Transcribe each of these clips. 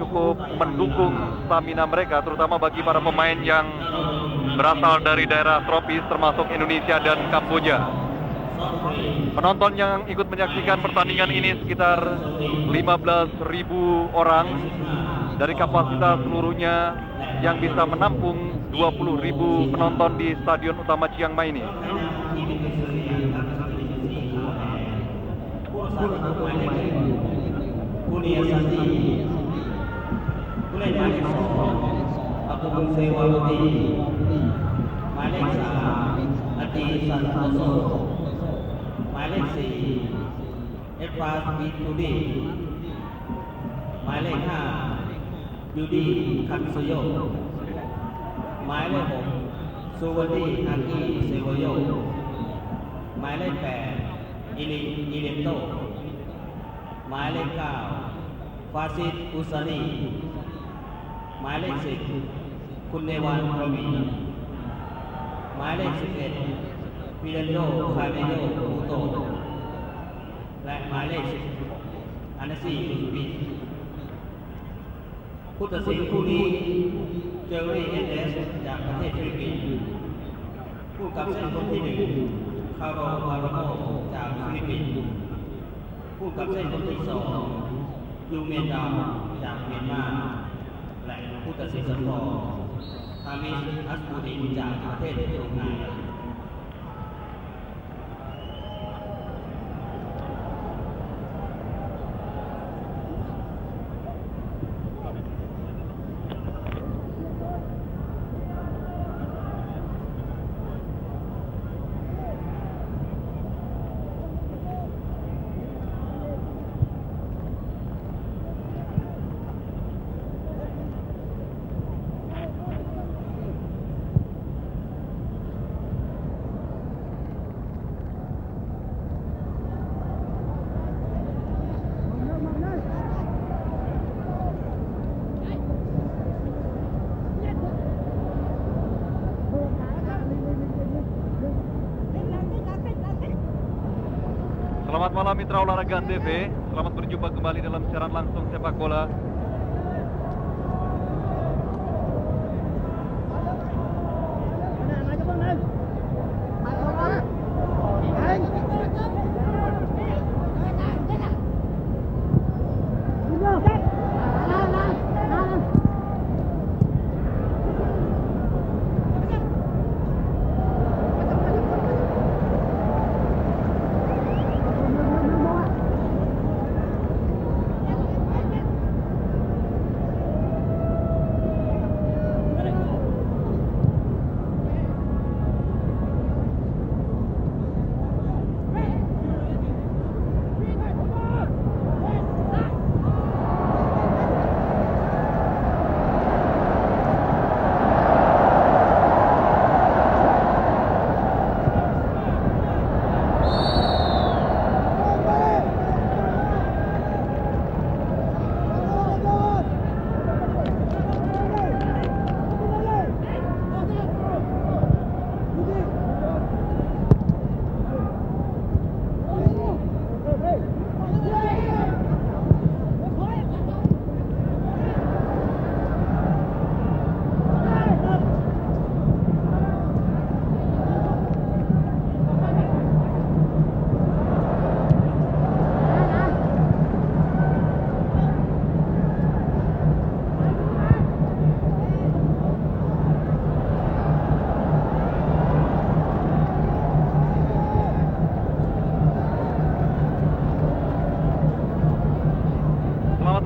cukup mendukung stamina mereka, terutama bagi para pemain yang berasal dari daerah tropis termasuk Indonesia dan Kamboja. Penonton yang ikut menyaksikan pertandingan ini sekitar 15.000 orang dari kapasitas seluruhnya yang bisa menampung 20.000 penonton di Stadion Utama Chiang Mai ini. Yudi Kansuyo, Maile 6 Suwadi Aki Sewoyo, Maile 8 Ilimto, Maile 9 Fasid Usani, Maile 10 Kunewan Ravi, Maile 11 Pirando Kadeyo Uto, Maile 10 Anasi Ubi. ผู้ตัดสินคู่นี้เจอรี่ NS จากประเทศฟิลิปปินส์ผู้กับเส้นคนที่1คาร์โรมาโรโมจากฟิลิปปินส์ผู้กับเส้นคนที่2ยูเมนดาวจากเมียนมาและผู้ตัดสินสกอร์ฮามิชอัสบูดินจากประเทศบรูไน Selamat malam mitra olahraga TV, selamat berjumpa kembali dalam siaran langsung sepak bola.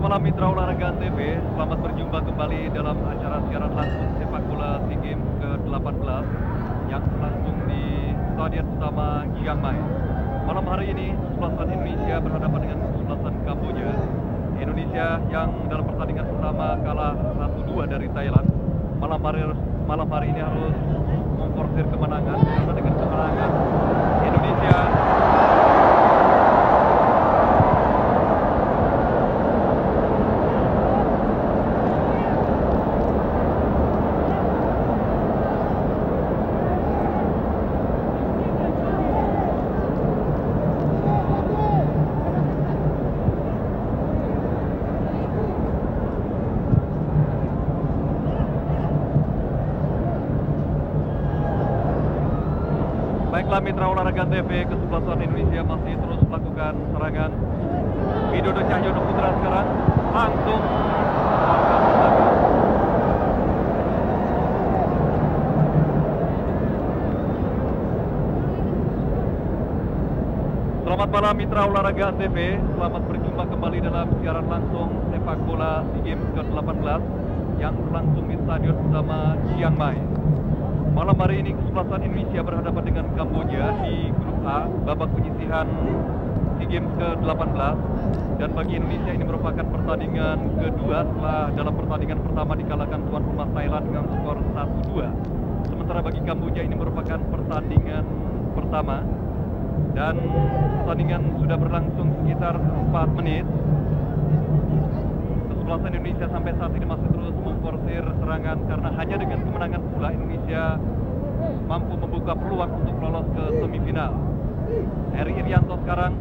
Malam mitra olahraga TV, selamat berjumpa kembali dalam acara siaran langsung sepak bola SEA Games ke-18 yang berlangsung di Stadion Utama Chiang Mai. Malam hari ini, kesebelasan Indonesia berhadapan dengan kesebelasan Kamboja. Indonesia yang dalam pertandingan pertama kalah 1-2 dari Thailand. Malam hari ini harus memforsir kemenangan, karena dengan kemenangan Indonesia Baiklah mitra olahraga TV, kesebelasan Indonesia masih terus melakukan serangan. Widodo Cahyono Putra sekarang langsung melakukan serangan. Selamat malam mitra olahraga TV, selamat berjumpa kembali dalam siaran langsung sepak bola SEA Games ke-18 yang berlangsung di Stadion Utama Chiang Mai. Malam hari ini kesebelasan Indonesia berhadapan dengan Kamboja di grup A, babak penyisihan SEA Games ke-18. Dan bagi Indonesia ini merupakan pertandingan kedua setelah dalam pertandingan pertama dikalahkan tuan rumah Thailand dengan skor 1-2. Sementara bagi Kamboja ini merupakan pertandingan pertama dan pertandingan sudah berlangsung sekitar 4 menit. Kesebelasan Indonesia sampai saat ini masih terus memforsir serangan karena hanya dengan kemenangan pula Indonesia mampu membuka peluang untuk lolos ke semifinal. Heri Irianto sekarang,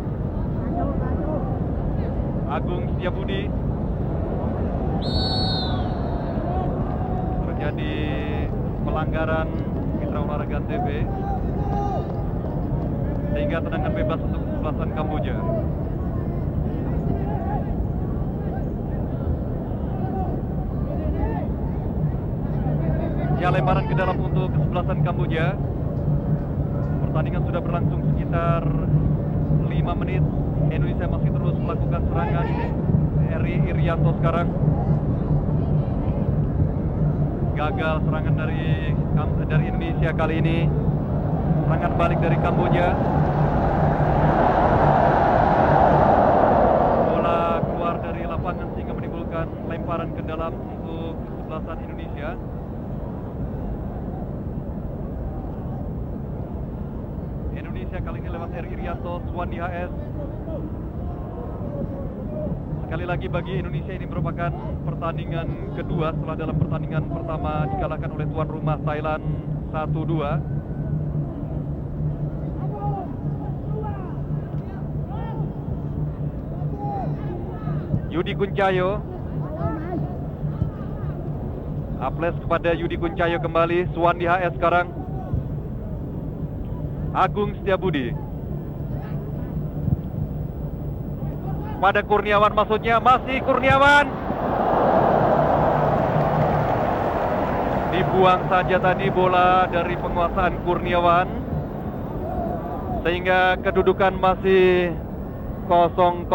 Agung Setiabudi, terjadi pelanggaran mitra olahraga TV sehingga tendangan bebas untuk kesebelasan Kamboja. Ya, lemparan ke dalam untuk kesebelasan Kamboja. Pertandingan sudah berlangsung sekitar 5 menit. Indonesia masih terus melakukan serangan. Heri Irianto sekarang gagal serangan dari Indonesia kali ini. Serangan balik dari Kamboja. Bola keluar dari lapangan sehingga menimbulkan lemparan ke dalam untuk kesebelasan Indonesia. Indonesia kali ini lewat Heri Irianto, Suwandi HS. Sekali lagi bagi Indonesia ini merupakan pertandingan kedua setelah dalam pertandingan pertama dikalahkan oleh tuan rumah Thailand 1-2. Yudi Kuncayo, aples kepada Yudi Kuncayo kembali. Suwandi HS sekarang, Agung Setiabudi pada Kurniawan, maksudnya masih Kurniawan, dibuang saja tadi bola dari penguasaan Kurniawan sehingga kedudukan masih 0-0.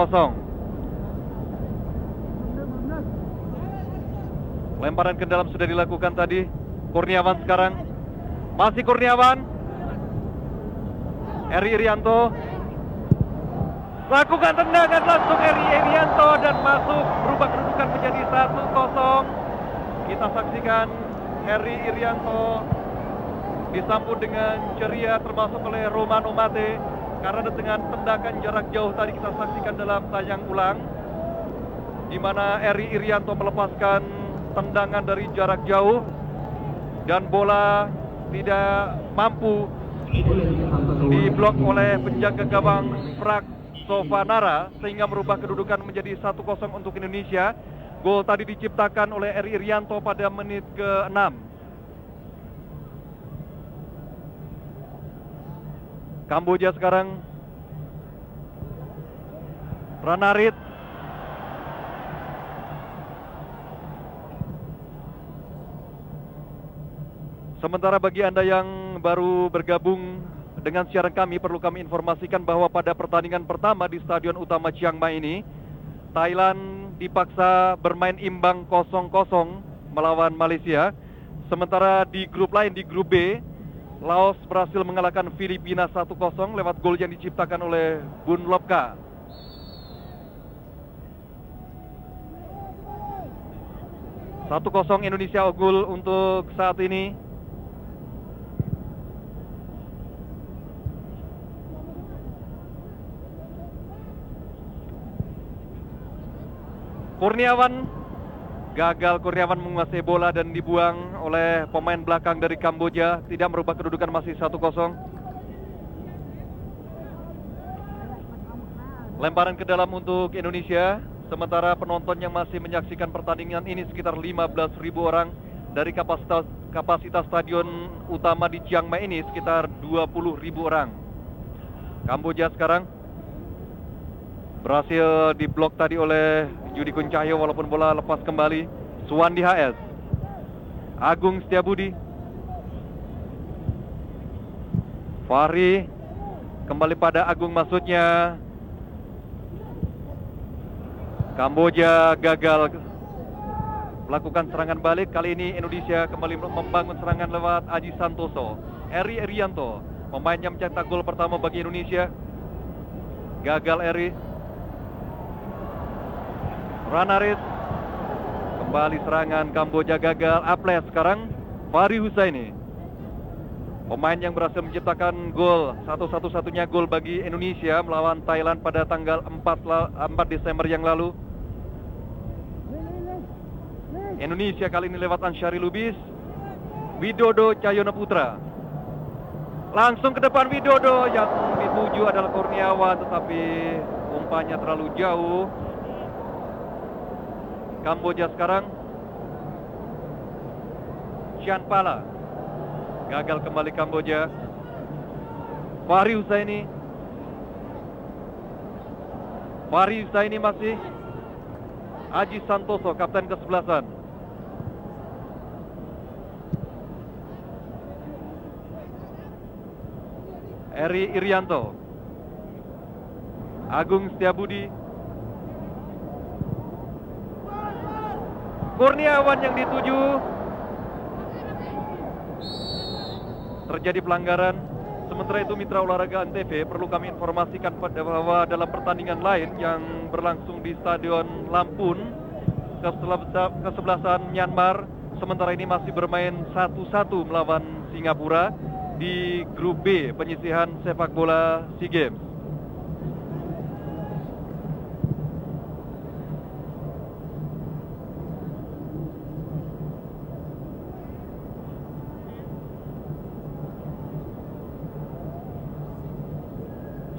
Lemparan ke dalam sudah dilakukan tadi. Kurniawan sekarang, masih Kurniawan. Heri Irianto lakukan tendangan langsung Heri Irianto dan masuk, berubah kedudukan menjadi 1-0. Kita saksikan Heri Irianto disambut dengan ceria termasuk oleh Romano Mate karena dengan tendangan jarak jauh tadi kita saksikan dalam tayang ulang di mana Heri Irianto melepaskan tendangan dari jarak jauh dan bola tidak mampu diblok oleh penjaga gawang Prak Sovanara sehingga merubah kedudukan menjadi 1-0 untuk Indonesia. Gol tadi diciptakan oleh Heri Irianto pada menit ke-6. Kamboja sekarang, Ranarit, sementara bagi Anda yang baru bergabung dengan siaran kami, perlu kami informasikan bahwa pada pertandingan pertama di Stadion Utama Chiang Mai ini, Thailand dipaksa bermain imbang 0-0 melawan Malaysia. Sementara di grup lain, di grup B, Laos berhasil mengalahkan Filipina 1-0 lewat gol yang diciptakan oleh Bun Lopka. Satu 0 Indonesia unggul untuk saat ini. Kurniawan menguasai bola dan dibuang oleh pemain belakang dari Kamboja, tidak merubah kedudukan masih 1-0. Lemparan ke dalam untuk Indonesia, sementara penonton yang masih menyaksikan pertandingan ini sekitar 15.000 orang. Dari kapasitas stadion utama di Chiang Mai ini sekitar 20.000 orang. Kamboja sekarang berhasil diblok tadi oleh Yudi Kun Cahyo walaupun bola lepas kembali. Suwandi HS, Agung Setiabudi, Fahri, kembali pada Agung maksudnya. Kamboja gagal melakukan serangan balik. Kali ini Indonesia kembali membangun serangan lewat Aji Santoso. Eri Erianto, pemain yang mencetak gol pertama bagi Indonesia. Gagal Eri. Ranaris, kembali serangan Kamboja gagal. Aples sekarang Fahri Husaini, pemain yang berhasil menciptakan gol, satu-satunya gol bagi Indonesia melawan Thailand pada tanggal 4 Desember yang lalu. Indonesia kali ini lewat Ansyari Lubis. Widodo Cahyono Putra, langsung ke depan Widodo, yang dituju adalah Kurniawan tetapi umpannya terlalu jauh. Kamboja sekarang Cianpala, gagal kembali Kamboja. Fahri Husaini masih. Aji Santoso, kapten ke-11. Eri Irianto, Agung Setiabudi, Kurniawan yang dituju. Terjadi pelanggaran. Sementara itu mitra olahraga Antv, perlu kami informasikan bahwa dalam pertandingan lain yang berlangsung di Stadion Lampun, kesebelasan Myanmar sementara ini masih bermain 1-1 melawan Singapura di grup B penyisihan sepak bola SEA Games.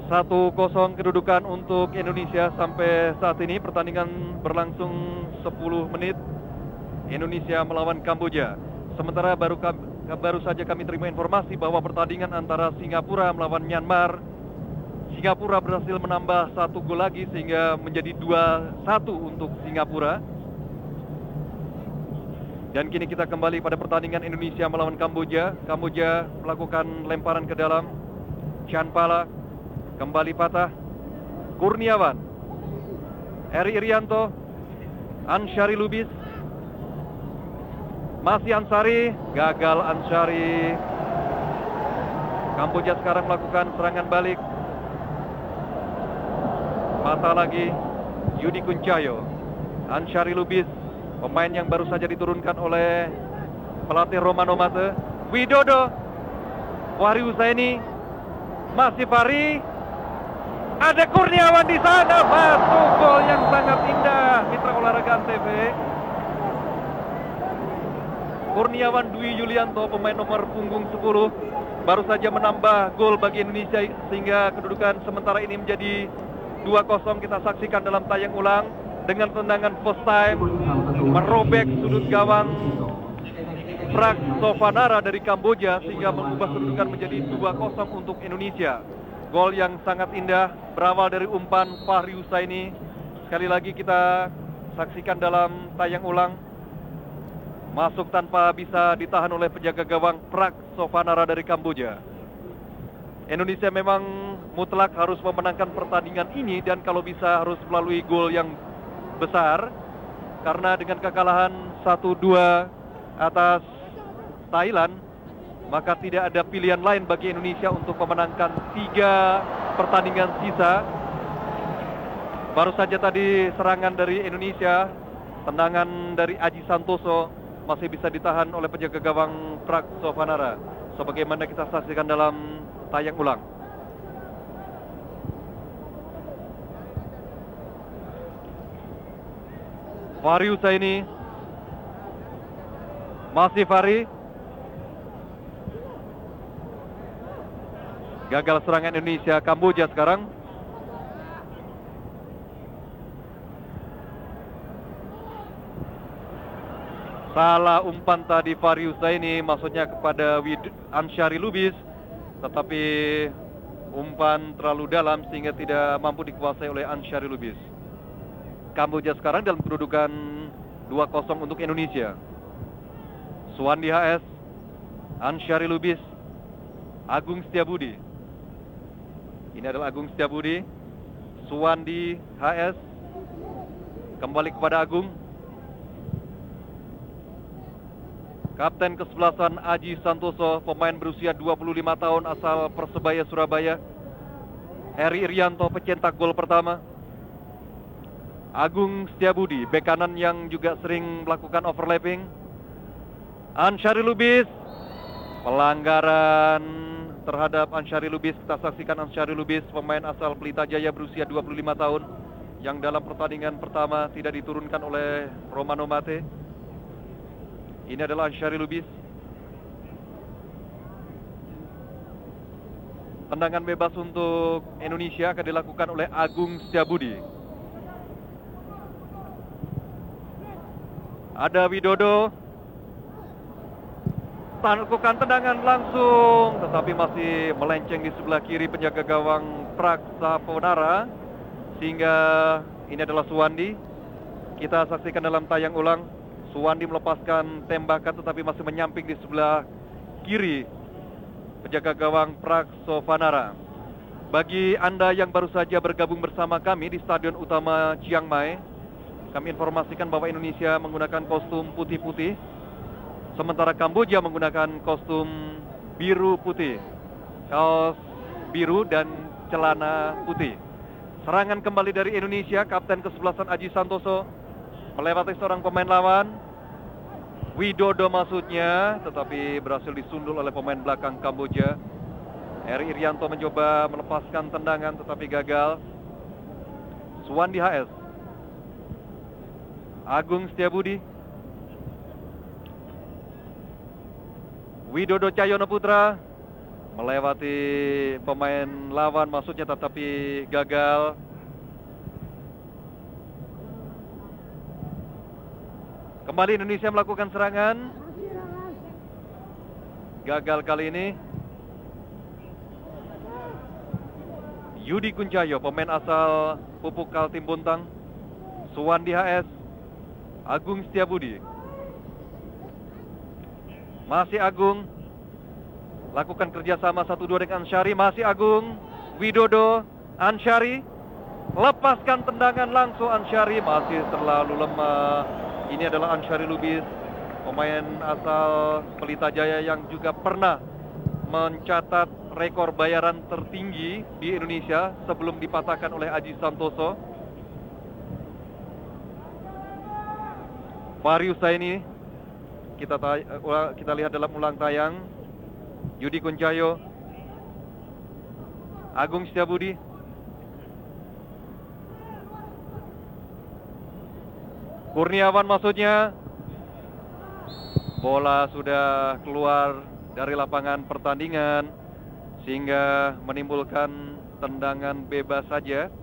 Satu 0 kedudukan untuk Indonesia sampai saat ini. Pertandingan berlangsung 10 menit. Indonesia melawan Kamboja. Sementara baru saja kami terima informasi bahwa pertandingan antara Singapura melawan Myanmar, Singapura berhasil menambah 1 gol lagi sehingga menjadi 2-1 untuk Singapura. Dan kini kita kembali pada pertandingan Indonesia melawan Kamboja. Kamboja melakukan lemparan ke dalam. Cianpala kembali patah. Kurniawan, Eri Irianto, Ansyari Lubis, masih Ansari, gagal Ansari. Kamboja sekarang melakukan serangan balik. Patah lagi Yudi Kun Cahyo. Ansyari Lubis, pemain yang baru saja diturunkan oleh pelatih Romano Mate. Widodo, Fahri Husaini, masih Fahri. Ada Kurniawan di sana, masuk gol yang sangat indah, mitra olahraga Antv. Kurniawan Dwi Yulianto, pemain nomor punggung 10, baru saja menambah gol bagi Indonesia sehingga kedudukan sementara ini menjadi 2-0. Kita saksikan dalam tayang ulang dengan tendangan first time merobek sudut gawang Prak Sovanara dari Kamboja sehingga mengubah kedudukan menjadi 2-0 untuk Indonesia. Gol yang sangat indah berawal dari umpan Fahri Husaini. Sekali lagi kita saksikan dalam tayang ulang. Masuk tanpa bisa ditahan oleh penjaga gawang Prak Sovanara dari Kamboja. Indonesia memang mutlak harus memenangkan pertandingan ini dan kalau bisa harus melalui gol yang besar. Karena dengan kekalahan 1-2 atas Thailand, maka tidak ada pilihan lain bagi Indonesia untuk memenangkan 3 pertandingan sisa. Baru saja tadi serangan dari Indonesia, tendangan dari Aji Santoso masih bisa ditahan oleh penjaga gawang Prak Sovanara, sebagaimana kita saksikan dalam tayang ulang. Fahri Husaini, masih Fahri, gagal serangan Indonesia. Kamboja sekarang. Salah umpan tadi Fahri Husaini, maksudnya kepada Ansyari Lubis, tetapi umpan terlalu dalam sehingga tidak mampu dikuasai oleh Ansyari Lubis. Kamboja sekarang dalam kedudukan 2-0 untuk Indonesia. Suwandi HS, Ansyari Lubis, Agung Setiabudi. Ini adalah Agung Setiabudi, Suwandi HS, kembali kepada Agung. Kapten kesebelasan Aji Santoso, pemain berusia 25 tahun asal Persebaya Surabaya. Heri Irianto, pencetak gol pertama. Agung Setiabudi, bek kanan yang juga sering melakukan overlapping. Ansyari Lubis, pelanggaran terhadap Ansyari Lubis. Kita saksikan Ansyari Lubis, pemain asal Pelita Jaya berusia 25 tahun, yang dalam pertandingan pertama tidak diturunkan oleh Romano Mate. Ini adalah Ansyari Lubis. Tendangan bebas untuk Indonesia akan dilakukan oleh Agung Setiabudi. Ada Widodo, lakukan tendangan langsung, tetapi masih melenceng di sebelah kiri penjaga gawang Prak Sovanara, sehingga ini adalah Suwandi. Kita saksikan dalam tayang ulang. Suwandi melepaskan tembakan tetapi masih menyamping di sebelah kiri penjaga gawang Prak Sovanara. Bagi Anda yang baru saja bergabung bersama kami di Stadion Utama Chiang Mai, kami informasikan bahwa Indonesia menggunakan kostum putih-putih, sementara Kamboja menggunakan kostum biru putih, kaos biru dan celana putih. Serangan kembali dari Indonesia, kapten kesebelasan Aji Santoso melewati seorang pemain lawan, Widodo maksudnya, tetapi berhasil disundul oleh pemain belakang Kamboja. Heri Irianto mencoba melepaskan tendangan tetapi gagal. Suwandi HS, Agung Setiabudi, Widodo Cahyono Putra melewati pemain lawan maksudnya tetapi gagal. Kembali Indonesia melakukan serangan. Gagal kali ini. Yudi Kuncayo, pemain asal Pupuk Kaltim Bontang. Suwandi HS, Agung Setiabudi. Masih Agung. Lakukan kerjasama 1-2 dengan Ansyari. Masih Agung. Widodo, Ansyari. Lepaskan tendangan langsung Ansyari. Masih terlalu lemah. Ini adalah Ansyari Lubis, pemain asal Pelita Jaya yang juga pernah mencatat rekor bayaran tertinggi di Indonesia sebelum dipatahkan oleh Aji Santoso. Fahri Husaini, kita lihat dalam ulang tayang. Yudi Kuncayo, Agung Setiabudi, Kurniawan maksudnya. Bola sudah keluar dari lapangan pertandingan sehingga menimbulkan tendangan bebas saja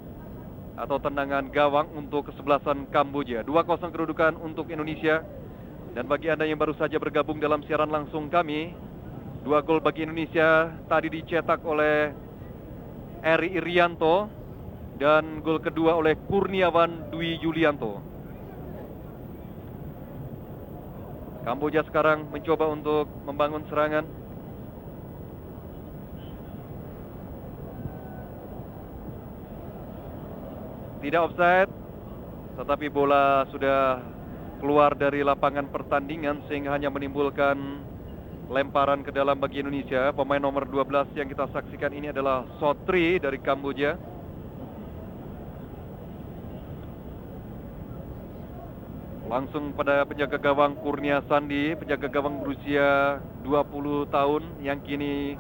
atau tendangan gawang untuk kesebelasan Kamboja. 2-0 kedudukan untuk Indonesia. Dan bagi Anda yang baru saja bergabung dalam siaran langsung kami, 2 gol bagi Indonesia tadi dicetak oleh Heri Irianto dan gol kedua oleh Kurniawan Dwi Yulianto. Kamboja sekarang mencoba untuk membangun serangan. Tidak offside, tetapi bola sudah keluar dari lapangan pertandingan sehingga hanya menimbulkan lemparan ke dalam bagi Indonesia. Pemain nomor 12 yang kita saksikan ini adalah Sotri dari Kamboja. Langsung pada penjaga gawang Kurnia Sandi, penjaga gawang berusia 20 tahun yang kini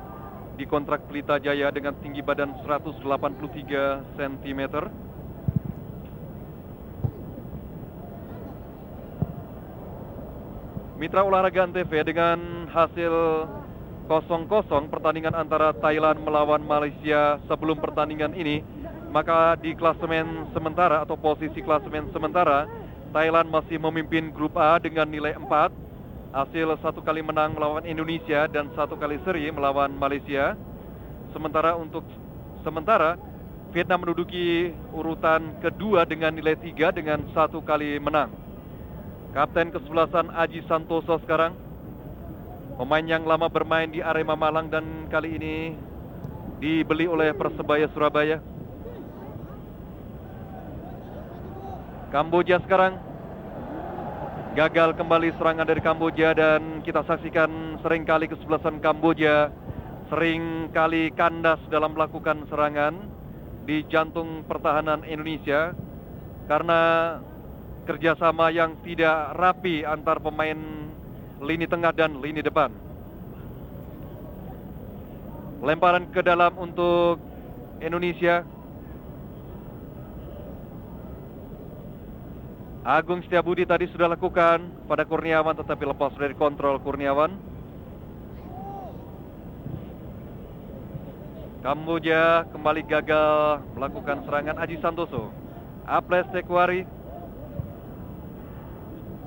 dikontrak Pelita Jaya dengan tinggi badan 183 cm. Mitra olahraga Antv, dengan hasil 0-0 pertandingan antara Thailand melawan Malaysia sebelum pertandingan ini, maka di klasemen sementara atau posisi klasemen sementara, Thailand masih memimpin grup A dengan nilai 4, hasil 1 kali menang melawan Indonesia dan 1 kali seri melawan Malaysia. Sementara Vietnam menduduki urutan kedua dengan nilai 3 dengan 1 kali menang. Kapten kesebelasan Aji Santoso sekarang, pemain yang lama bermain di Arema Malang dan kali ini dibeli oleh Persebaya Surabaya. Kamboja sekarang, gagal kembali serangan dari Kamboja dan kita saksikan seringkali kesebelasan Kamboja seringkali kandas dalam melakukan serangan di jantung pertahanan Indonesia karena kerjasama yang tidak rapi antar pemain lini tengah dan lini depan. Lemparan ke dalam untuk Indonesia. Agung Setiabudi tadi sudah lakukan pada Kurniawan tetapi lepas dari kontrol Kurniawan. Kamboja kembali gagal melakukan serangan. Aji Santoso, Aples Tekwari,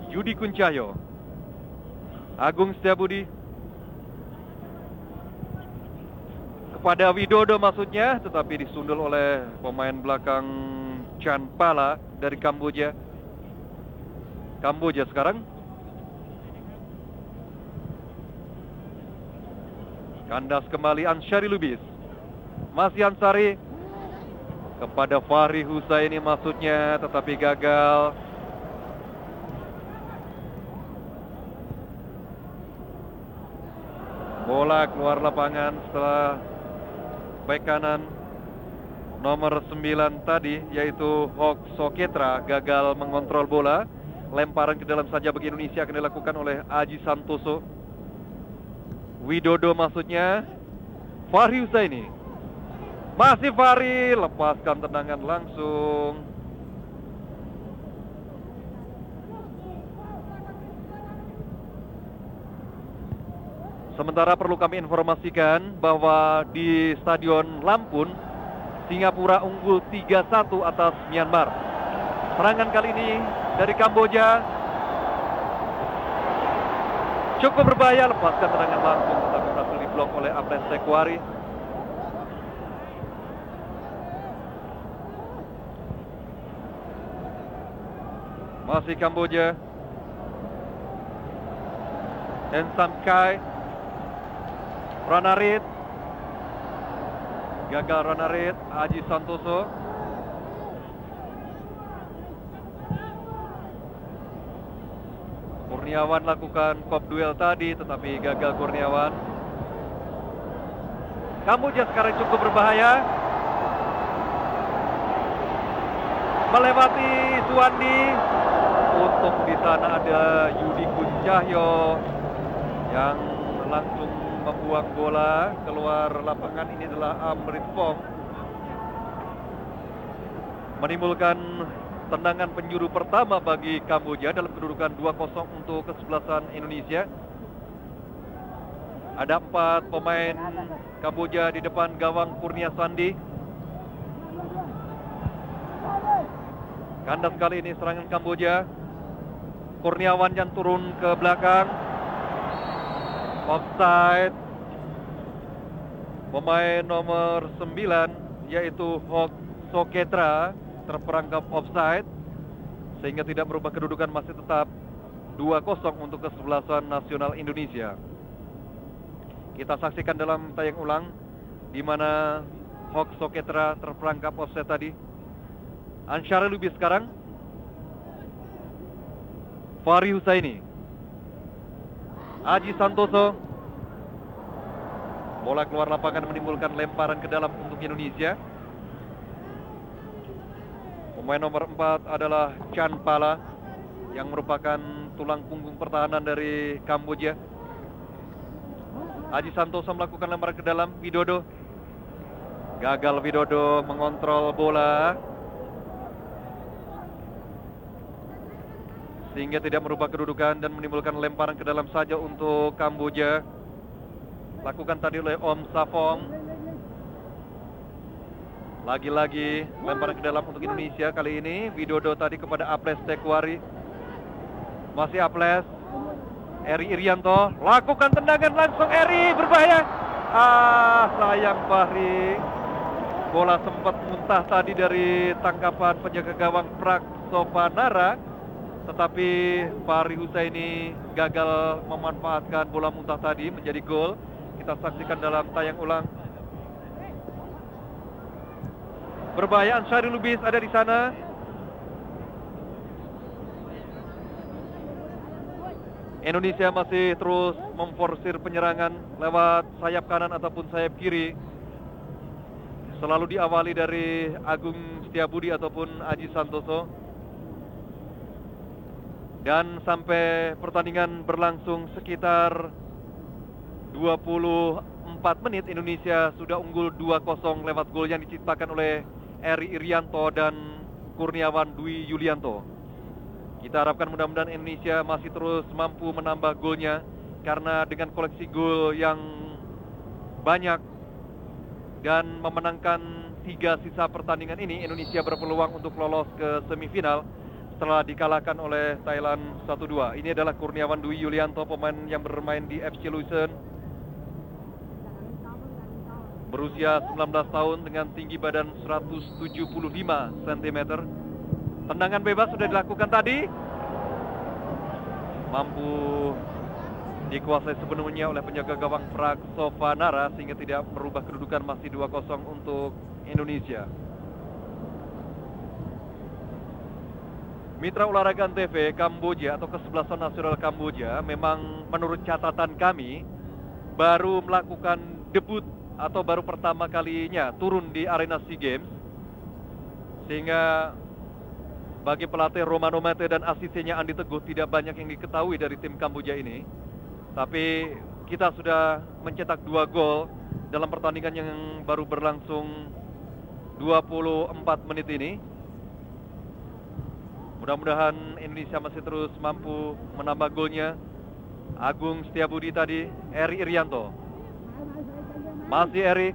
Yudi Kuncahyo, Agung Setiabudi kepada Widodo maksudnya, tetapi disundul oleh pemain belakang Chan Pala dari Kamboja. Kamboja sekarang kandas kembali Ansyari Lubis, masih Ansari kepada Fahri Husaini maksudnya, tetapi gagal. Bola keluar lapangan setelah bek kanan nomor 9 tadi, yaitu Hok Soketra, gagal mengontrol bola. Lemparan ke dalam saja bagi Indonesia akan dilakukan oleh Aji Santoso. Widodo maksudnya, Fahri Husaini, masih Fahri, lepaskan tendangan langsung. Sementara perlu kami informasikan bahwa di Stadion Lampun, Singapura unggul 3-1 atas Myanmar. Serangan kali ini dari Kamboja cukup berbahaya, lepaskan tendangan langsung tetapi berhasil diblok oleh Aples Tekwari. Masih Kamboja. Ensam Kai, Ranarit, gagal Ranarit. Aji Santoso, Kurniawan lakukan kop duel tadi tetapi gagal Kurniawan. Kamboja sekarang cukup berbahaya, melewati Suwandi. Untung di sana ada Yudi Kuncahyo yang langsung membuang bola keluar lapangan. Ini adalah Amrit Fong, menimbulkan tendangan penjuru pertama bagi Kamboja dalam kedudukan 2-0 untuk kesebelasan Indonesia. Ada 4 pemain Kamboja di depan gawang Kurnia Sandi. Kandas kali ini serangan Kamboja. Kurniawan yang turun ke belakang. Offside. Pemain nomor 9 yaitu Hok Soketra terperangkap offside sehingga tidak merubah kedudukan, masih tetap 2-0 untuk kesebelasan nasional Indonesia. Kita saksikan dalam tayang ulang di mana Hok Soketra terperangkap offside tadi. Ansyari Lubis sekarang, Fahri Husaini, Aji Santoso, Bola keluar lapangan menimbulkan lemparan ke dalam untuk Indonesia. Pemain nomor 4 adalah Chan Pala yang merupakan tulang punggung pertahanan dari Kamboja. Aji Santoso melakukan lemparan ke dalam. Widodo gagal. Widodo mengontrol bola sehingga tidak merubah kedudukan dan menimbulkan lemparan ke dalam saja untuk Kamboja. Lakukan tadi oleh Om Safong. Lagi-lagi lemparan ke dalam untuk Indonesia kali ini. Widodo tadi kepada Aples Tekwari. Masih Aples. Eri Irianto lakukan tendangan langsung. Eri berbahaya. Sayang Fahri. Bola sempat muntah tadi dari tangkapan penjaga gawang Prak Sopanara. Tetapi Fahri Husaini gagal memanfaatkan bola muntah tadi menjadi gol. Kita saksikan dalam tayang ulang. Berbahaya. Ansyari Lubis ada di sana. Indonesia masih terus memforsir penyerangan lewat sayap kanan ataupun sayap kiri. Selalu diawali dari Agung Setiabudi ataupun Aji Santoso. Dan sampai pertandingan berlangsung sekitar 24 menit, Indonesia sudah unggul 2-0 lewat gol yang diciptakan oleh Eri Irianto dan Kurniawan Dwi Yulianto. Kita harapkan mudah-mudahan Indonesia masih terus mampu menambah golnya, karena dengan koleksi gol yang banyak dan memenangkan 3 sisa pertandingan ini, Indonesia berpeluang untuk lolos ke semifinal setelah dikalahkan oleh Thailand 1-2. Ini adalah Kurniawan Dwi Yulianto, pemain yang bermain di FC Luzern. Berusia 19 tahun dengan tinggi badan 175 cm. Tendangan bebas sudah dilakukan tadi. Mampu dikuasai sepenuhnya oleh penjaga gawang Prak Sopanara sehingga tidak merubah kedudukan, masih 2-0 untuk Indonesia. Mitra Olahraga Antv Kamboja atau Kesebelasan Nasional Kamboja memang menurut catatan kami baru melakukan debut atau baru pertama kalinya turun di arena SEA Games. Sehingga bagi pelatih Romano Mate dan asistennya Andi Teguh tidak banyak yang diketahui dari tim Kamboja ini. Tapi kita sudah mencetak 2 gol dalam pertandingan yang baru berlangsung 24 menit ini. Mudah-mudahan Indonesia masih terus mampu menambah golnya. Agung Setiabudi tadi, Eri Irianto. Masih Eri.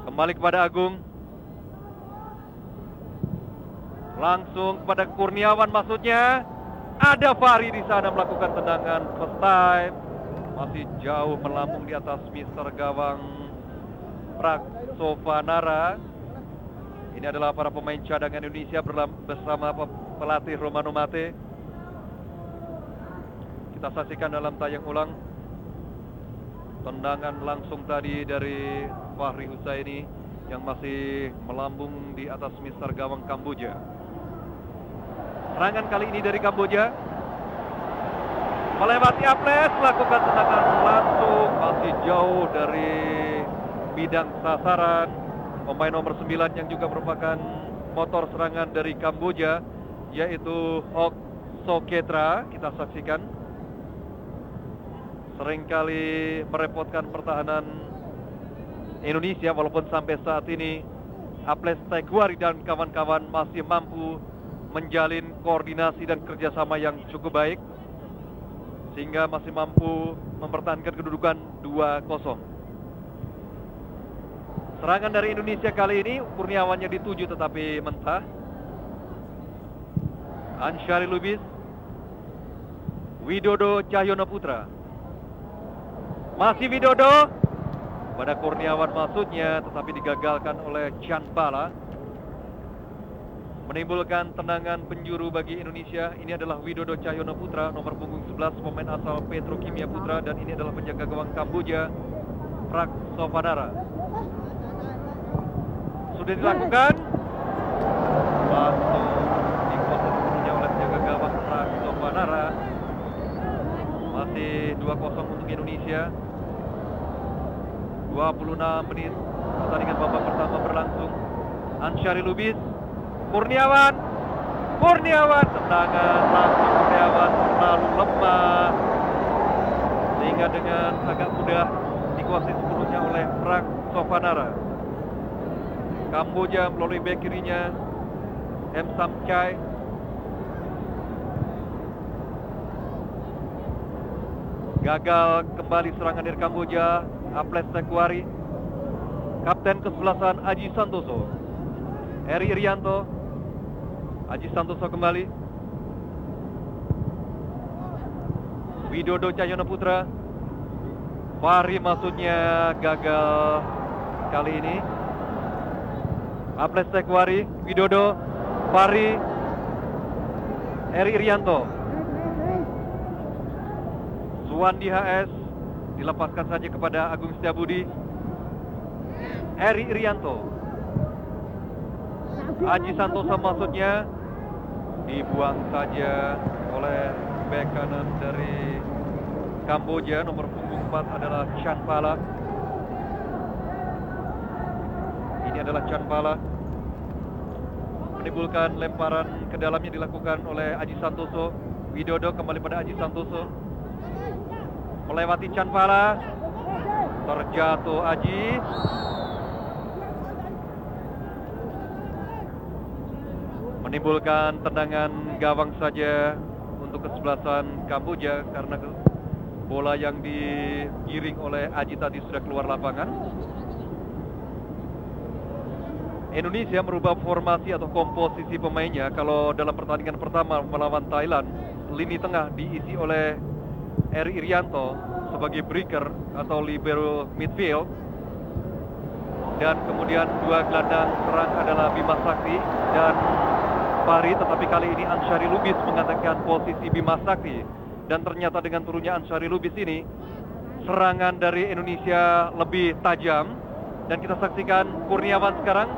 Kembali kepada Agung. Langsung kepada Kurniawan maksudnya. Ada Fahri di sana melakukan tendangan first time. Masih jauh melambung di atas mister gawang Prak Sopanara. Ini adalah para pemain cadangan Indonesia bersama pelatih Romano Mate. Kita saksikan dalam tayang ulang tendangan langsung tadi dari Fahri Husaini yang masih melambung di atas mister gawang Kamboja. Serangan kali ini dari Kamboja melewati Aples, melakukan tendangan langsung, masih jauh dari bidang sasaran. Pemain nomor 9 yang juga merupakan motor serangan dari Kamboja, yaitu Hok Soketra. Kita saksikan. Seringkali merepotkan pertahanan Indonesia, walaupun sampai saat ini Aples Tekwari dan kawan-kawan masih mampu menjalin koordinasi dan kerjasama yang cukup baik, sehingga masih mampu mempertahankan kedudukan 2-0. Serangan dari Indonesia kali ini, Kurniawannya dituju tetapi mentah. Ansyari Lubis, Widodo Cahyono Putra. Masih Widodo pada Kurniawan maksudnya, tetapi digagalkan oleh Chan Pala. Menimbulkan tendangan penjuru bagi Indonesia. Ini adalah Widodo Cahyono Putra, nomor punggung 11, pemain asal Petrokimia Putra. Dan ini adalah penjaga gawang Kamboja, Prak Sopanara. Sudah dilakukan. Langsung dikuasai sepenuhnya oleh penjaga gawang Prak Sopanara. Masih Masih 2-0 untuk Indonesia. 26 menit pertandingan babak pertama berlangsung. Ansyari Lubis, Kurniawan, tendangan langsung Kurniawan terlalu lemah sehingga dengan agak mudah dikuasai sepenuhnya oleh Prak Sovanara. Kamboja melalui bek kirinya M. Samchai. Gagal kembali serangan dari Kamboja. Aples Tekwari, kapten kesebelasan Aji Santoso. Eri Irianto, Aji Santoso kembali. Widodo Cahyono Putra. Fahri maksudnya gagal kali ini. Aples Tekwari, Widodo, Fahri, Eri Irianto. Suwandi HS dilepaskan saja kepada Agung Setiabudi. Eri Irianto, Aji Santoso maksudnya, dibuang saja oleh bek kanan dari Kamboja. Nomor punggung 4 adalah Chan Pala. Ini adalah Chan Pala. Menimbulkan lemparan ke dalamnya dilakukan oleh Aji Santoso. Widodo kembali pada Aji Santoso. Melewati Chan Pala, terjatuh Aji. Menimbulkan tendangan gawang saja untuk kesebelasan Kamboja karena bola yang digiring oleh Aji tadi sudah keluar lapangan. Indonesia merubah formasi atau komposisi pemainnya. Kalau dalam pertandingan pertama melawan Thailand, lini tengah diisi oleh Eri Irianto sebagai breaker atau libero midfield, dan kemudian dua gelandang serang adalah Bima Sakti dan Fahri. Tetapi kali ini Ansyari Lubis menggantikan posisi Bima Sakti, dan ternyata dengan turunnya Ansyari Lubis ini serangan dari Indonesia lebih tajam. Dan kita saksikan Kurniawan sekarang,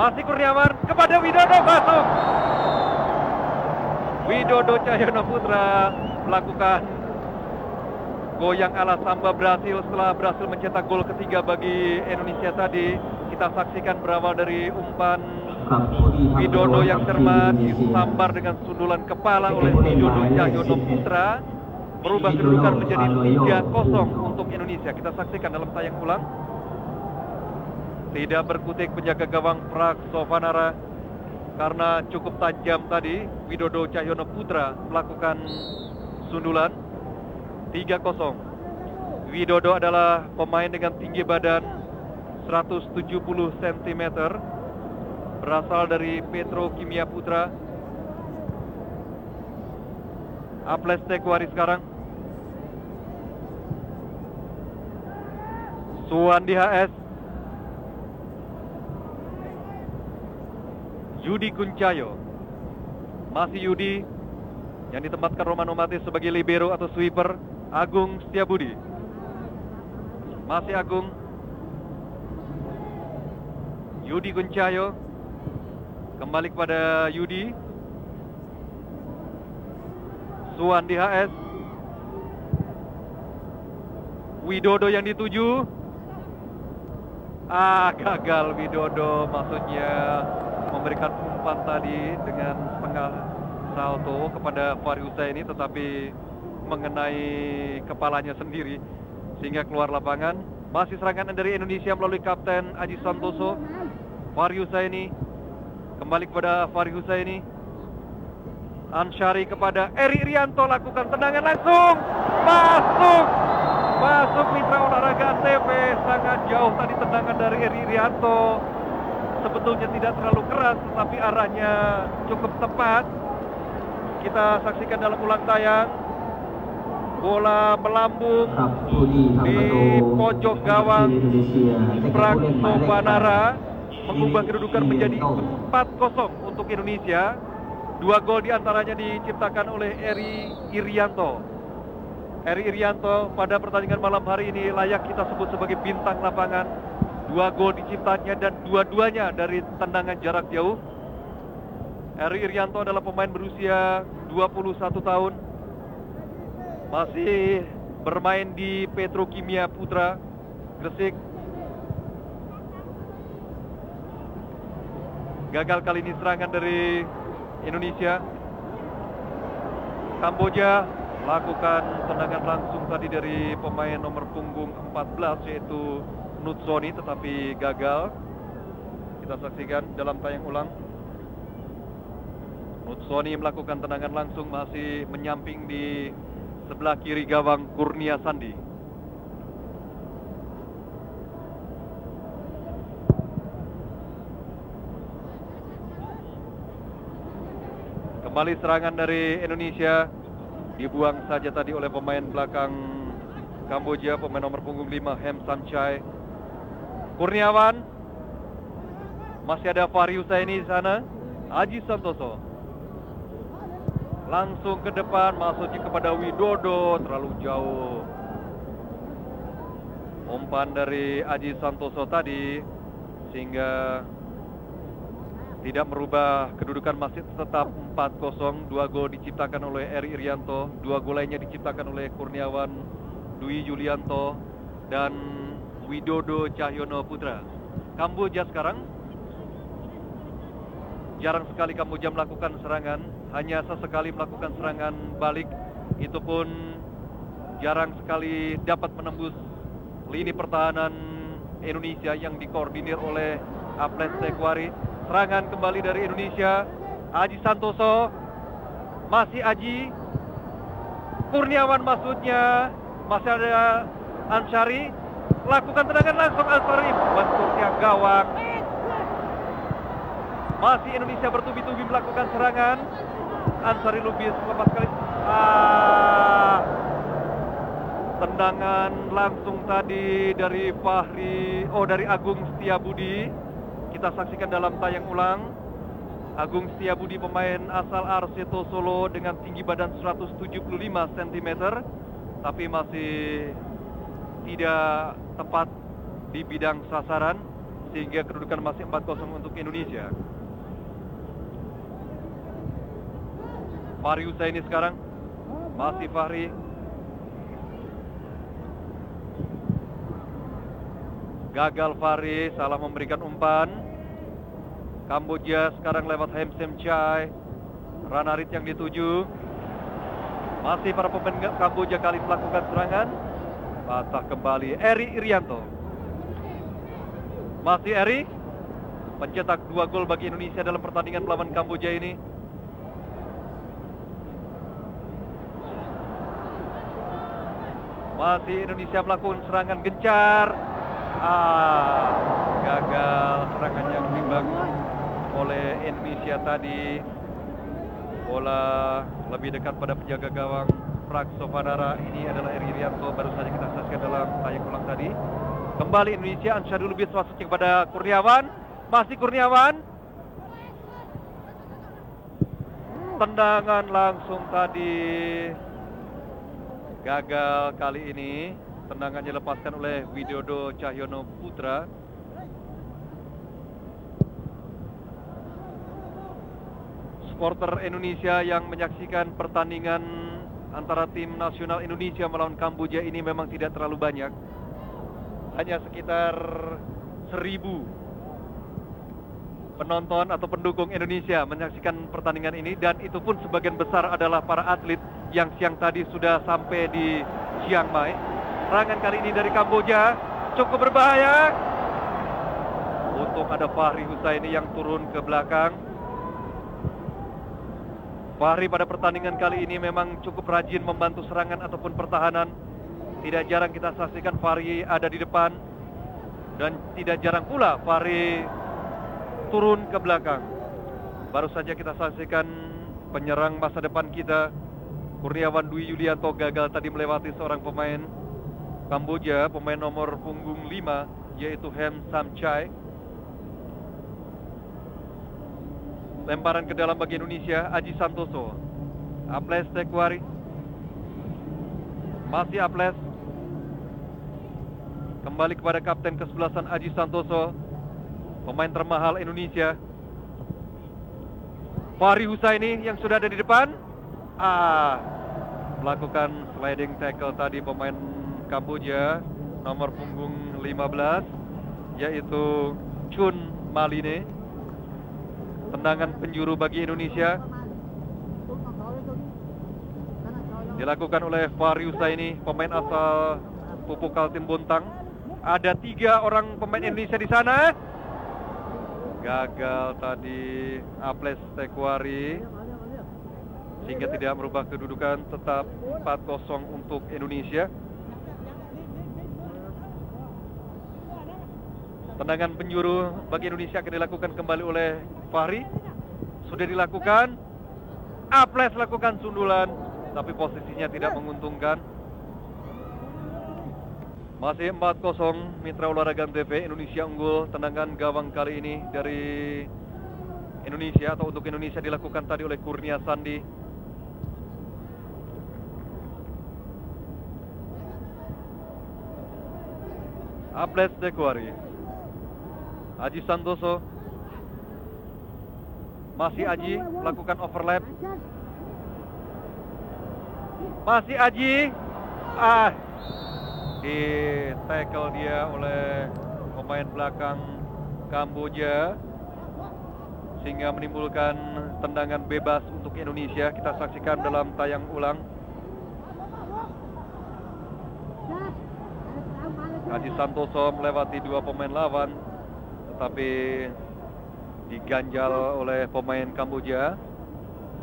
masih Kurniawan kepada Widodo, masuk. Widodo Cahyono Putra melakukan goyang ala samba Brasil setelah berhasil mencetak gol ketiga bagi Indonesia tadi. Kita saksikan berawal dari umpan Widodo yang cermat, disambar dengan sundulan kepala oleh Widodo Cahyono Putra, merubah kedudukan menjadi 3-0 untuk Indonesia. Kita saksikan dalam tayang ulang. Tidak berkutik penjaga gawang Prak Sovanara karena cukup tajam tadi. Widodo Cahyono Putra melakukan sundulan. 3-0. Widodo adalah pemain dengan tinggi badan 170 cm, berasal dari Petrokimia Putra. Aples Tekwari sekarang. Suwandi HS. Yudi Kuncayo. Masih Yudi yang ditempatkan Romano Matis sebagai libero atau sweeper. Agung Setiabudi. Masih Agung. Yudi Kuncayo. Kembali kepada Yudi. Suwandi HS. Widodo yang dituju. Gagal Widodo, maksudnya memberikan umpan tadi dengan setengah salto kepada Fahri Husaini, tetapi mengenai kepalanya sendiri sehingga keluar lapangan. Masih serangan dari Indonesia melalui kapten Aji Santoso. Fahri Husaini kembali kepada Fahri Husaini. Ansyari kepada Eri Irianto, lakukan tendangan langsung, masuk mitra olahraga ANTV. Sangat jauh tadi tendangan dari Eri Irianto. Sebetulnya tidak terlalu keras, tetapi arahnya cukup tepat. Kita saksikan dalam ulang tayang. Bola melambung di pojok gawang Prak Sovanara, mengubah kedudukan menjadi 4-0 untuk Indonesia. 2 gol diantaranya diciptakan oleh Eri Irianto. Eri Irianto pada pertandingan malam hari ini layak kita sebut sebagai bintang lapangan. 2 gol diciptanya dan dua-duanya dari tendangan jarak jauh. Eri Irianto adalah pemain berusia 21 tahun. Masih bermain di Petrokimia Putra Gresik. Gagal kali ini serangan dari Indonesia. Kamboja lakukan tendangan langsung tadi dari pemain nomor punggung 14 yaitu Nutsoni, tetapi gagal. Kita saksikan dalam tayang ulang. Nutsoni melakukan tendangan langsung, masih menyamping di sebelah kiri gawang Kurnia Sandi. Kembali serangan dari Indonesia, dibuang saja tadi oleh pemain belakang Kamboja, pemain nomor punggung 5 Hem Samchai. Kurniawan, masih ada Fahri Husaini di sana. Aji Santoso langsung ke depan, masuknya kepada Widodo, terlalu jauh. Umpan dari Aji Santoso tadi sehingga tidak merubah kedudukan, masih tetap 4-0. 2 gol diciptakan oleh Eri Irianto, 2 gol lainnya diciptakan oleh Kurniawan Dwi Yulianto dan Widodo Cahyono Putra. Kamboja sekarang jarang sekali Kamboja melakukan serangan, hanya sesekali melakukan serangan balik, itu pun jarang sekali dapat menembus lini pertahanan Indonesia yang dikoordinir oleh Aples Tekwari. Serangan kembali dari Indonesia, Aji Santoso, masih Aji, Kurniawan maksudnya, masih ada Ansari, lakukan tendangan langsung Ansari, bentuknya gawang. Masih Indonesia bertubi-tubi melakukan serangan. Ansari Lubis lepas kali. Tendangan langsung tadi dari dari Agung Setiabudi. Kita saksikan dalam tayang ulang. Agung Setiabudi, pemain asal Arseto Solo dengan tinggi badan 175 cm, tapi masih tidak tepat di bidang sasaran, sehingga kedudukan masih 4-0 untuk Indonesia. Fahri Husaini sekarang, masih Fahri. Gagal Fahri, salah memberikan umpan. Kamboja sekarang lewat Hem Samchai, Ranarit yang dituju. Masih para pemain Kamboja kali melakukan serangan. Patah kembali Eri Irianto. Masih Eri, pencetak 2 gol bagi Indonesia dalam pertandingan melawan Kamboja ini. Masih Indonesia melakukan serangan gencar. Gagal serangan yang dibangun oleh Indonesia tadi. Bola lebih dekat pada penjaga gawang Prak Sovanara. Ini adalah Eri Irianto, baru saja kita saksikan dalam tayang ulang tadi. Kembali Indonesia, Ansyarul Lubis masuknya kepada Kurniawan. Masih Kurniawan. Tendangan langsung tadi gagal kali ini. Tendangannya dilepaskan oleh Widodo Cahyono Putra. Supporter Indonesia yang menyaksikan pertandingan antara tim nasional Indonesia melawan Kamboja ini memang tidak terlalu banyak. Hanya sekitar 1.000 penonton atau pendukung Indonesia menyaksikan pertandingan ini, dan itu pun sebagian besar adalah para atlet yang siang tadi sudah sampai di Chiang Mai. Serangan kali ini dari Kamboja cukup berbahaya. Untuk ada Fahri Husaini yang turun ke belakang. Fahri pada pertandingan kali ini memang cukup rajin membantu serangan ataupun pertahanan. Tidak jarang kita saksikan Fahri ada di depan, dan tidak jarang pula Fahri turun ke belakang. Baru saja kita saksikan penyerang masa depan kita, Kurniawan Dwi Yulianto, gagal tadi melewati seorang pemain Kamboja, pemain nomor punggung 5 yaitu Hem Samchai. Lemparan ke dalam bagi Indonesia, Aji Santoso, Aples Tekwari, masih Aples. Kembali kepada kapten kesebelasan Aji Santoso, pemain termahal Indonesia. Fahri Husaini yang sudah ada di depan. melakukan sliding tackle tadi pemain Kamboja nomor punggung 15 yaitu Chun Maline. Tendangan penjuru bagi Indonesia dilakukan oleh Fahri Husaini, pemain asal Pupuk Kaltim Bontang. Ada 3 orang pemain Indonesia di sana. Gagal tadi Aples Tekwari sehingga tidak merubah kedudukan, tetap 4-0 untuk Indonesia. Tendangan penjuru bagi Indonesia akan dilakukan kembali oleh Fahri. Sudah dilakukan. Aples lakukan sundulan, tapi posisinya tidak menguntungkan. Masih 4-0 Mitra Olahraga TV, Indonesia unggul. Tendangan gawang kali ini dari Indonesia atau untuk Indonesia dilakukan tadi oleh Kurnia Sandi. Aples Tekwari, Aji Santoso, masih Aji melakukan overlap. Masih Aji, di tackle dia oleh pemain belakang Kamboja sehingga menimbulkan tendangan bebas untuk Indonesia. Kita saksikan dalam tayang ulang. Haji Santoso melewati 2 pemain lawan tetapi diganjal oleh pemain Kamboja,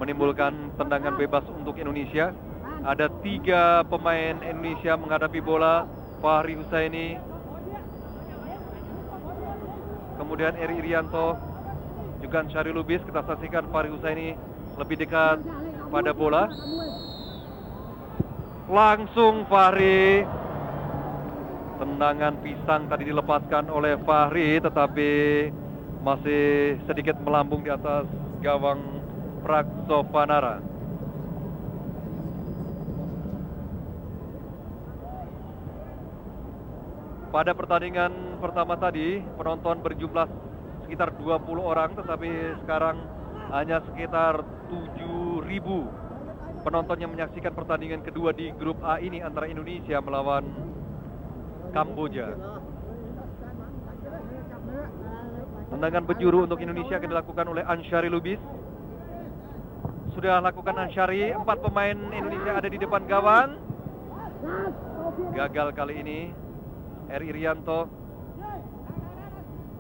menimbulkan tendangan bebas untuk Indonesia. Ada 3 pemain Indonesia menghadapi bola. Fahri Husaini, kemudian Eri Irianto, juga Syari Lubis. Kita saksikan Fahri Husaini lebih dekat pada bola. Langsung Fahri, tendangan pisang tadi dilepaskan oleh Fahri tetapi masih sedikit melambung di atas gawang Praksovanara. Pada pertandingan pertama tadi, penonton berjumlah sekitar 20 orang, tetapi sekarang hanya sekitar 7.000 penonton yang menyaksikan pertandingan kedua di grup A ini antara Indonesia melawan Kamboja. Tendangan penjuru untuk Indonesia akan dilakukan oleh Ansyari Lubis. Sudah lakukan Ansyari, 4 pemain Indonesia ada di depan gawang. Gagal kali ini Eri Irianto.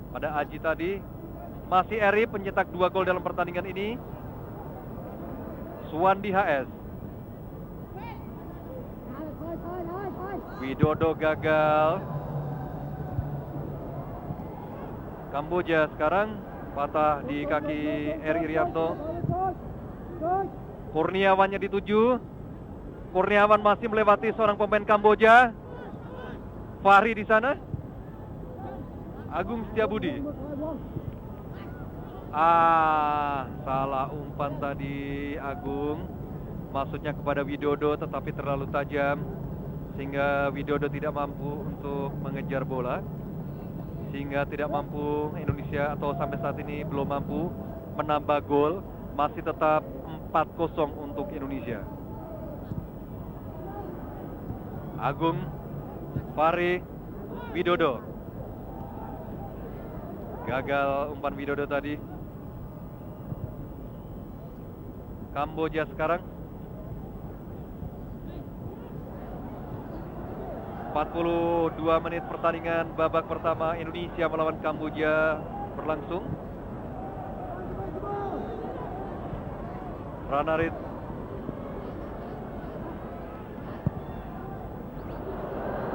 Pada Aji tadi. Masih Eri pencetak 2 gol dalam pertandingan ini. Suwandi HS. Widodo gagal. Kamboja sekarang patah di kaki Eri Irianto. Kurniawannya dituju. Kurniawan masih melewati seorang pemain Kamboja. Fahri di sana. Agung Setiabudi. Salah umpan tadi Agung. Maksudnya kepada Widodo tetapi terlalu tajam sehingga Widodo tidak mampu untuk mengejar bola. Sehingga tidak mampu Indonesia, atau sampai saat ini belum mampu menambah gol. Masih tetap 4-0 untuk Indonesia. Agung, Fahri, Widodo. Gagal umpan Widodo tadi. Kamboja sekarang 42 menit pertandingan babak pertama Indonesia melawan Kamboja berlangsung. Ranarit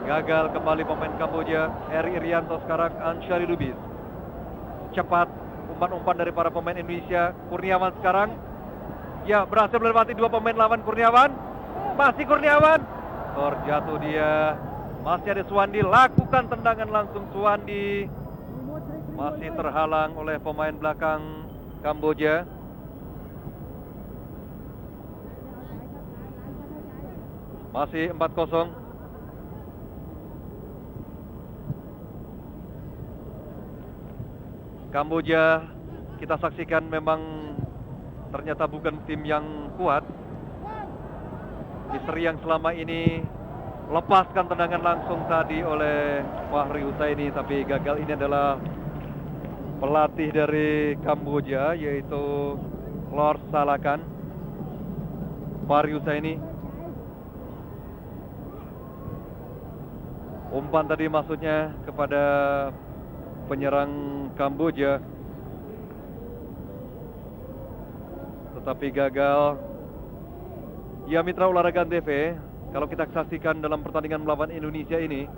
gagal kembali pemain Kamboja. Eri Irianto sekarang Ansyari Lubis. Cepat umpan-umpan dari para pemain Indonesia. Kurniawan sekarang, ya, berhasil melewati 2 pemain lawan. Kurniawan, masih Kurniawan, terjatuh dia. Masih ada Suwandi, lakukan tendangan langsung Suwandi. Masih terhalang oleh pemain belakang Kamboja. Masih 4-0. Kamboja kita saksikan memang ternyata bukan tim yang kuat. misteri yang selama ini lepaskan tendangan langsung tadi oleh Fahri Husaini, tapi gagal. Ini adalah pelatih dari Kamboja, yaitu Lord Salakan. Fahri Husaini, umpan tadi maksudnya kepada penyerang Kamboja, tetapi gagal. Ya, mitra olahraga TV, kalau kita saksikan dalam pertandingan melawan Indonesia ini,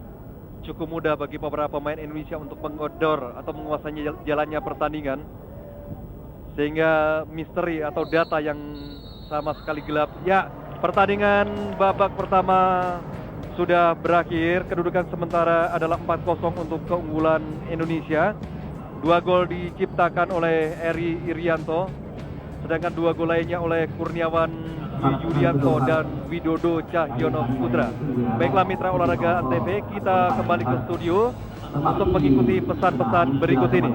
cukup mudah bagi beberapa pemain Indonesia untuk mengodor atau menguasai jalannya pertandingan, sehingga misteri atau data yang sama sekali gelap. Ya, pertandingan babak pertama sudah berakhir. Kedudukan sementara adalah 4-0 untuk keunggulan Indonesia. 2 gol diciptakan oleh Eri Irianto, sedangkan 2 gol lainnya oleh Kurniawan Yulianto dan Widodo Cahyono Putra. Baiklah mitra olahraga TV, kita kembali ke studio untuk mengikuti pesan-pesan berikut ini.